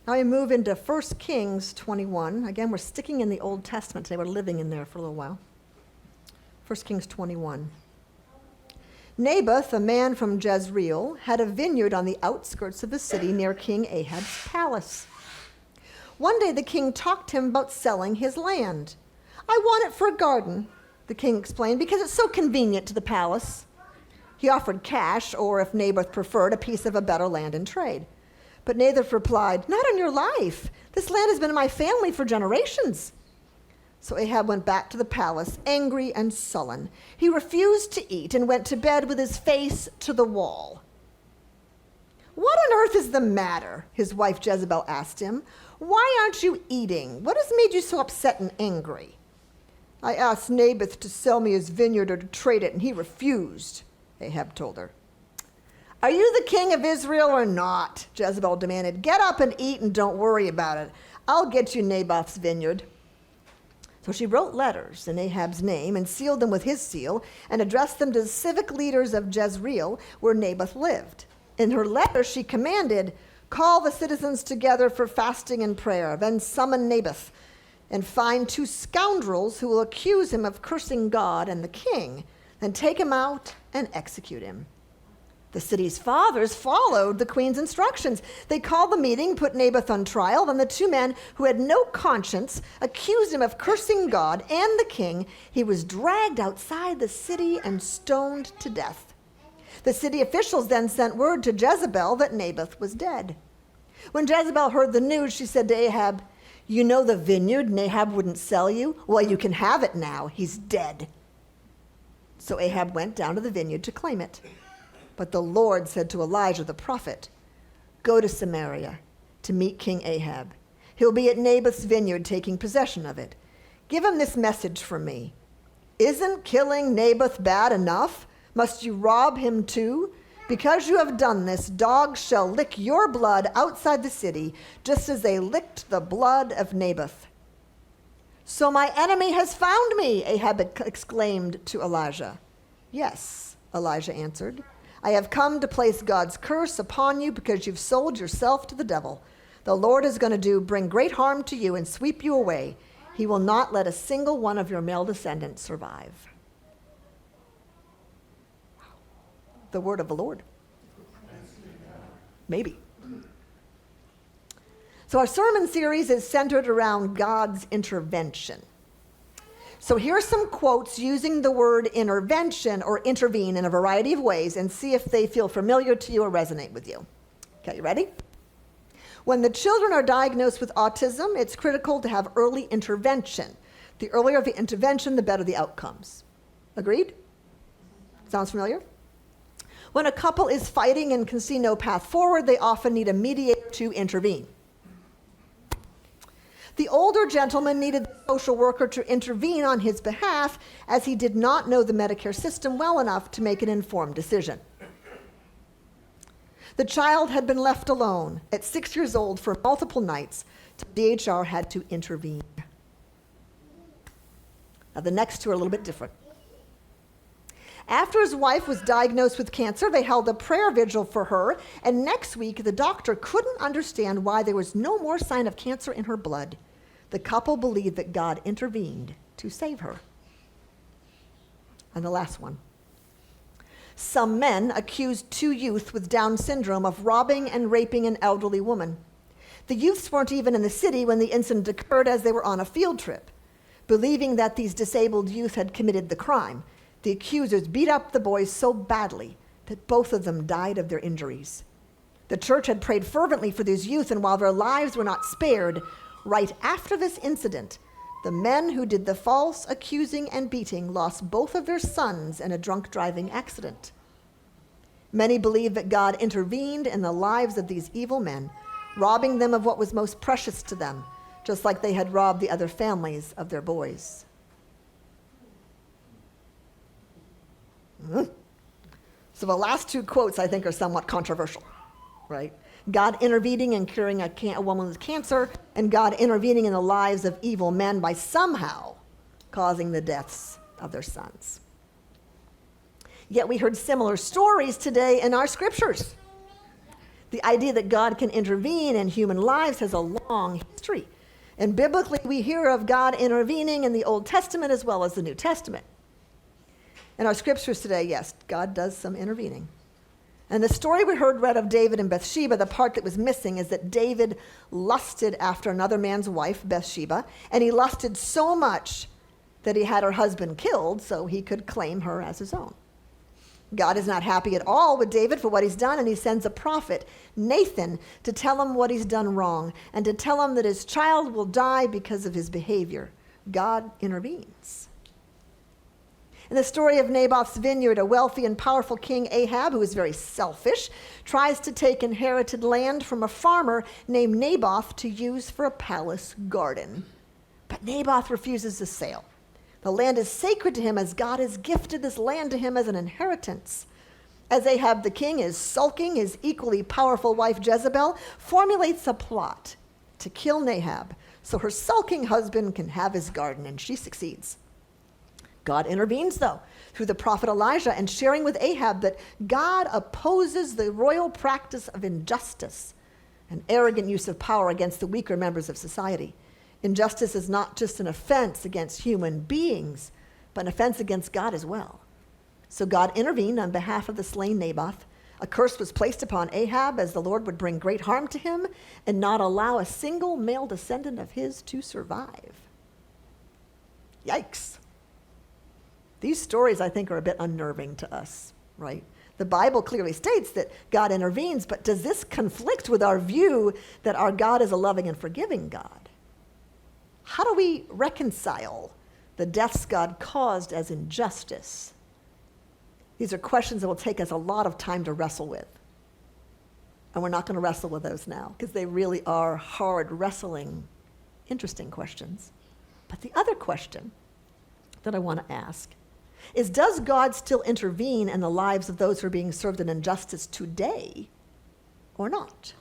Now we move into 1 Kings 21. Again, we're sticking in the Old Testament today. We're living in there for a little while. 1 Kings 21. Naboth, a man from Jezreel, had a vineyard on the outskirts of the city near King Ahab's palace. One day the king talked to him about selling his land. I want it for a garden, the king explained, because it's so convenient to the palace. He offered cash, or if Naboth preferred, a piece of a better land in trade. But Naboth replied, not on your life. This land has been in my family for generations. So Ahab went back to the palace, angry and sullen. He refused to eat and went to bed with his face to the wall. What on earth is the matter? His wife Jezebel asked him. Why aren't you eating? What has made you so upset and angry? I asked Naboth to sell me his vineyard or to trade it, and he refused, Ahab told her. Are you the king of Israel or not? Jezebel demanded. Get up and eat and don't worry about it. I'll get you Naboth's vineyard. So she wrote letters in Ahab's name and sealed them with his seal and addressed them to the civic leaders of Jezreel, where Naboth lived. In her letter, she commanded, call the citizens together for fasting and prayer, then summon Naboth and find 2 scoundrels who will accuse him of cursing God and the king, then take him out and execute him. The city's fathers followed the queen's instructions. They called the meeting, put Naboth on trial. Then the 2 men who had no conscience accused him of cursing God and the king. He was dragged outside the city and stoned to death. The city officials then sent word to Jezebel that Naboth was dead. When Jezebel heard the news, she said to Ahab, you know the vineyard Ahab wouldn't sell you? Well, you can have it now. He's dead. So Ahab went down to the vineyard to claim it. But the Lord said to Elijah the prophet, go to Samaria to meet King Ahab. He'll be at Naboth's vineyard taking possession of it. Give him this message from me. Isn't killing Naboth bad enough? Must you rob him too? Because you have done this, dogs shall lick your blood outside the city, just as they licked the blood of Naboth. So my enemy has found me, Ahab exclaimed to Elijah. Yes, Elijah answered. I have come to place God's curse upon you because you've sold yourself to the devil. The Lord is going to bring great harm to you and sweep you away. He will not let a single one of your male descendants survive. The word of the Lord. Maybe. So our sermon series is centered around God's intervention. So here are some quotes using the word intervention or intervene in a variety of ways, and see if they feel familiar to you or resonate with you. Okay, you ready? When the children are diagnosed with autism, it's critical to have early intervention. The earlier the intervention, the better the outcomes. Agreed? Sounds familiar? When a couple is fighting and can see no path forward, they often need a mediator to intervene. The older gentleman needed the social worker to intervene on his behalf, as he did not know the Medicare system well enough to make an informed decision. The child had been left alone at 6 years old for multiple nights, so DHR had to intervene. Now the next 2 are a little bit different. After his wife was diagnosed with cancer, they held a prayer vigil for her, and next week the doctor couldn't understand why there was no more sign of cancer in her blood. The couple believed that God intervened to save her. And the last one. Some men accused 2 youth with Down syndrome of robbing and raping an elderly woman. The youths weren't even in the city when the incident occurred, as they were on a field trip. Believing that these disabled youth had committed the crime, the accusers beat up the boys so badly that both of them died of their injuries. The church had prayed fervently for these youth, and while their lives were not spared, right after this incident, the men who did the false accusing and beating lost both of their sons in a drunk driving accident. Many believe that God intervened in the lives of these evil men, robbing them of what was most precious to them, just like they had robbed the other families of their boys. So the last 2 quotes I think are somewhat controversial, right? God intervening and curing a woman with cancer, and God intervening in the lives of evil men by somehow causing the deaths of their sons. Yet we heard similar stories today in our scriptures. The idea that God can intervene in human lives has a long history. And biblically, we hear of God intervening in the Old Testament as well as the New Testament. In our scriptures today, yes, God does some intervening. And the story we heard read of David and Bathsheba, the part that was missing is that David lusted after another man's wife, Bathsheba, and he lusted so much that he had her husband killed so he could claim her as his own. God is not happy at all with David for what he's done, and he sends a prophet, Nathan, to tell him what he's done wrong and to tell him that his child will die because of his behavior. God intervenes. In the story of Naboth's vineyard, a wealthy and powerful king, Ahab, who is very selfish, tries to take inherited land from a farmer named Naboth to use for a palace garden. But Naboth refuses the sale. The land is sacred to him as God has gifted this land to him as an inheritance. As Ahab the king is sulking, his equally powerful wife Jezebel formulates a plot to kill Nahab so her sulking husband can have his garden, and she succeeds. God intervenes, though, through the prophet Elijah and sharing with Ahab that God opposes the royal practice of injustice, an arrogant use of power against the weaker members of society. Injustice is not just an offense against human beings, but an offense against God as well. So God intervened on behalf of the slain Naboth. A curse was placed upon Ahab as the Lord would bring great harm to him and not allow a single male descendant of his to survive. Yikes. These stories, I think, are a bit unnerving to us, right? The Bible clearly states that God intervenes, but does this conflict with our view that our God is a loving and forgiving God? How do we reconcile the deaths God caused as injustice? These are questions that will take us a lot of time to wrestle with. And we're not going to wrestle with those now, because they really are hard, wrestling, interesting questions. But the other question that I want to ask is, does God still intervene in the lives of those who are being served in injustice today or not?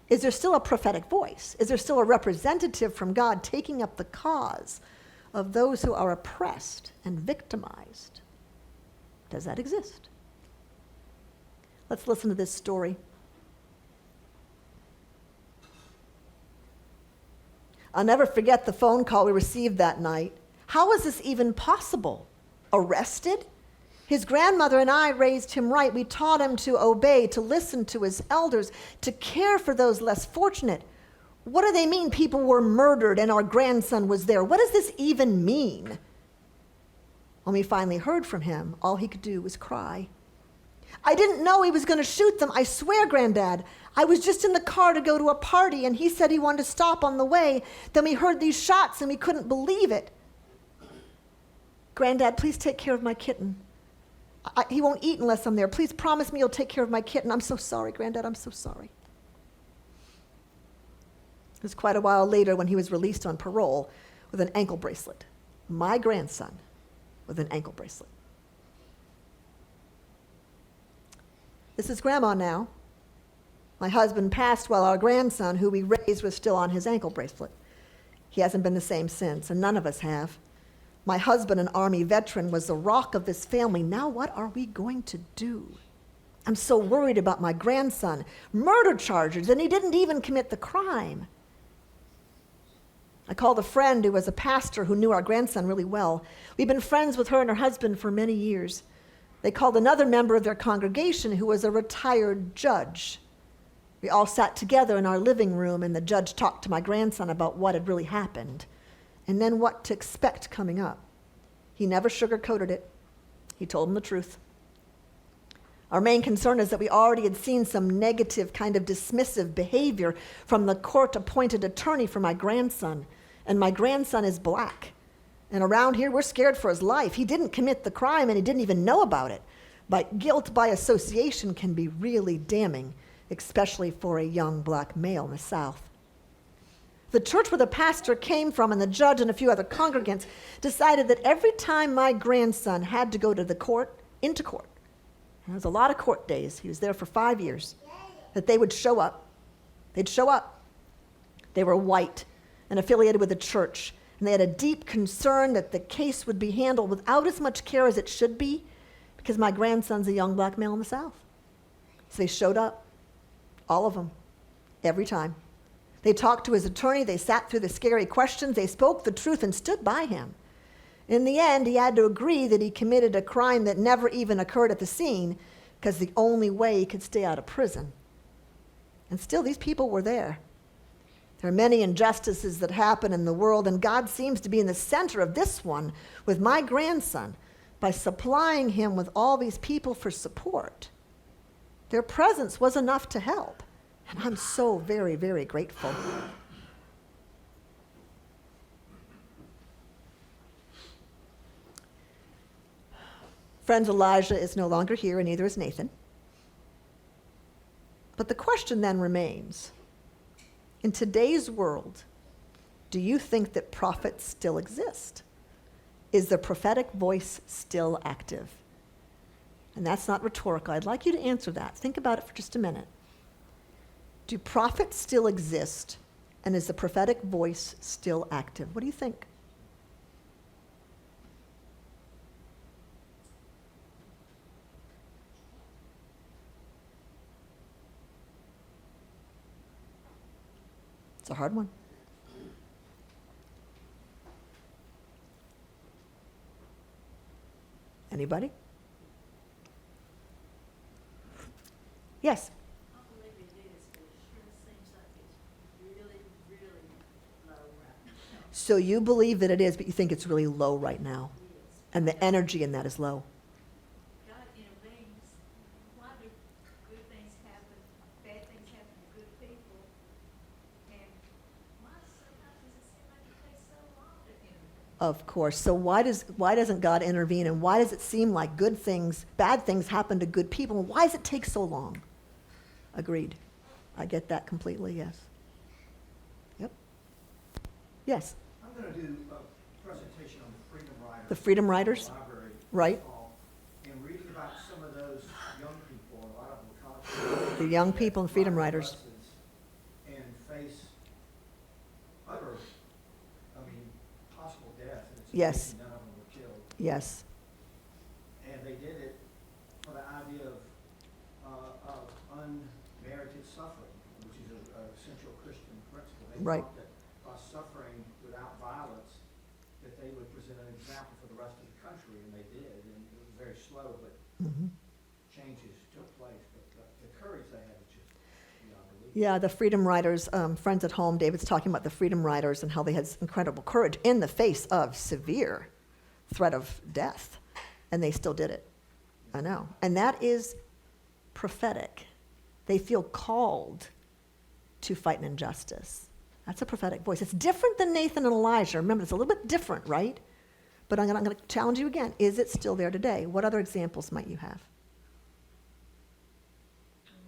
Is there still a prophetic voice? Is there still a representative from God taking up the cause of those who are oppressed and victimized? Does that exist? Let's listen to this story. I'll never forget the phone call we received that night. How was this even possible? Arrested? His grandmother and I raised him right. We taught him to obey, to listen to his elders, to care for those less fortunate. What do they mean people were murdered and our grandson was there? What does this even mean? When we finally heard from him, all he could do was cry. I didn't know he was going to shoot them. I swear, Granddad. I was just in the car to go to a party, and he said he wanted to stop on the way. Then we heard these shots, and we couldn't believe it. Granddad, please take care of my kitten. He won't eat unless I'm there. Please promise me you'll take care of my kitten. I'm so sorry, Granddad. I'm so sorry. It was quite a while later when he was released on parole with an ankle bracelet. My grandson with an ankle bracelet. This is Grandma now. My husband passed while our grandson, who we raised, was still on his ankle bracelet. He hasn't been the same since, and none of us have. My husband, an Army veteran, was the rock of this family. Now what are we going to do? I'm so worried about my grandson. Murder charges, and he didn't even commit the crime. I called a friend who was a pastor who knew our grandson really well. We've been friends with her and her husband for many years. They called another member of their congregation who was a retired judge. We all sat together in our living room, and the judge talked to my grandson about what had really happened and then what to expect coming up. He never sugarcoated it. He told him the truth. Our main concern is that we already had seen some negative kind of dismissive behavior from the court-appointed attorney for my grandson, and my grandson is black. And around here, we're scared for his life. He didn't commit the crime, and he didn't even know about it. But guilt by association can be really damning, especially for a young black male in the South. The church where the pastor came from and the judge and a few other congregants decided that every time my grandson had to go to the court, into court, and there was a lot of court days, he was there for 5 years, that they would show up. They'd show up. They were white and affiliated with the church, and they had a deep concern that the case would be handled without as much care as it should be because my grandson's a young black male in the South. So they showed up, all of them, every time. They talked to his attorney. They sat through the scary questions. They spoke the truth and stood by him. In the end, he had to agree that he committed a crime that never even occurred at the scene because the only way he could stay out of prison. And still, these people were there. There are many injustices that happen in the world, and God seems to be in the center of this one with my grandson by supplying him with all these people for support. Their presence was enough to help, and I'm so very, very grateful. Friends, Elijah is no longer here, and neither is Nathan. But the question then remains, in today's world, do you think that prophets still exist? Is the prophetic voice still active? And that's not rhetorical. I'd like you to answer that. Think about it for just a minute. Do prophets still exist, and is the prophetic voice still active? What do you think? It's a hard one. Anybody? Yes? I believe it is, but it sure seems like it's really, really low right now. So you believe that it is, but you think it's really low right now, Yes. and the energy in that is low. God intervenes. Why do good things happen, bad things happen to good people? And why sometimes does it seem like it takes so long to intervene? Of course. So why doesn't God intervene, and why does it seem like bad things happen to good people, and why does it take so long? Agreed. I get that completely, yes. Yep. Yes. I'm going to do a presentation on the Freedom Riders. The Freedom Riders? In the library Right. this fall. And reading about some of those young people, a lot of them college. The young people and Freedom Riders. And face utter, possible death. And it's Yes. amazing none of them were killed. Yes. And they did it for the idea of unmerited suffering, which is a central Christian principle. They Right. thought that by suffering without violence, that they would present an example for the rest of the country, and they did. And it was very slow, but changes took place. But the courage they had was just beyond belief. Yeah, the Freedom Riders, friends at home, David's talking about the Freedom Riders and how they had incredible courage in the face of severe threat of death, and they still did it. I know. And that is prophetic. They feel called to fight an injustice. That's a prophetic voice. It's different than Nathan and Elijah. Remember, it's a little bit different, right? But I'm going to challenge you again. Is it still there today? What other examples might you have?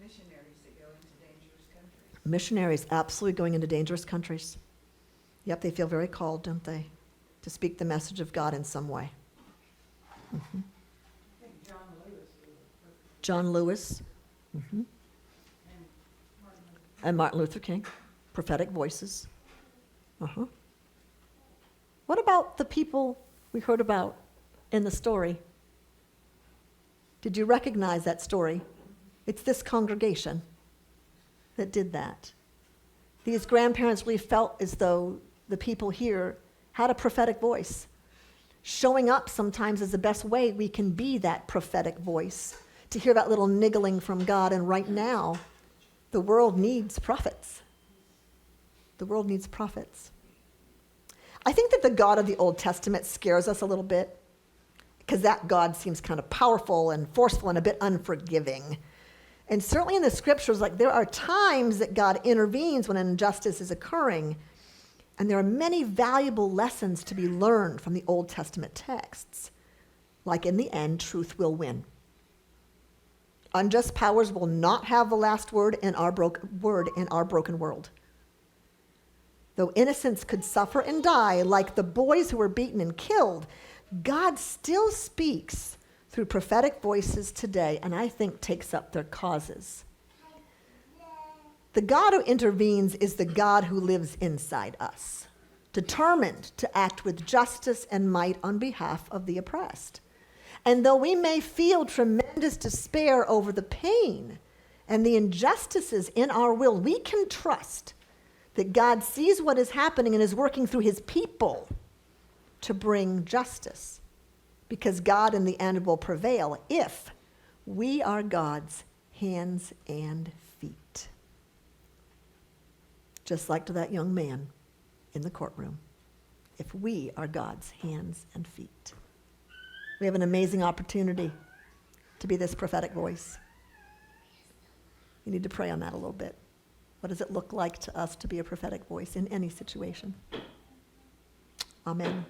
Missionaries that go into dangerous countries. Missionaries absolutely going into dangerous countries. Yep, they feel very called, don't they, to speak the message of God in some way. I think John Lewis was a perfect. John Lewis And Martin Luther and Martin Luther King, prophetic voices. What about the people we heard about in the story? Did you recognize that story? It's this congregation that did that. These grandparents really felt as though the people here had a prophetic voice. Showing up sometimes is the best way we can be that prophetic voice, to hear that little niggling from God. And right now, the world needs prophets. The world needs prophets. I think that the God of the Old Testament scares us a little bit, because that God seems kind of powerful and forceful and a bit unforgiving. And certainly in the scriptures, like, there are times that God intervenes when an injustice is occurring, and there are many valuable lessons to be learned from the Old Testament texts. Like, in the end, truth will win. Unjust powers will not have the last word in our broken world. Though innocents could suffer and die, like the boys who were beaten and killed, God still speaks through prophetic voices today, and I think takes up their causes. The God who intervenes is the God who lives inside us, determined to act with justice and might on behalf of the oppressed. And though we may feel tremendous despair over the pain and the injustices in our world, we can trust that God sees what is happening and is working through his people to bring justice, because God in the end will prevail if we are God's hands and feet. Just like to that young man in the courtroom. If we are God's hands and feet. We have an amazing opportunity to be this prophetic voice. You need to pray on that a little bit. What does it look like to us to be a prophetic voice in any situation? Amen.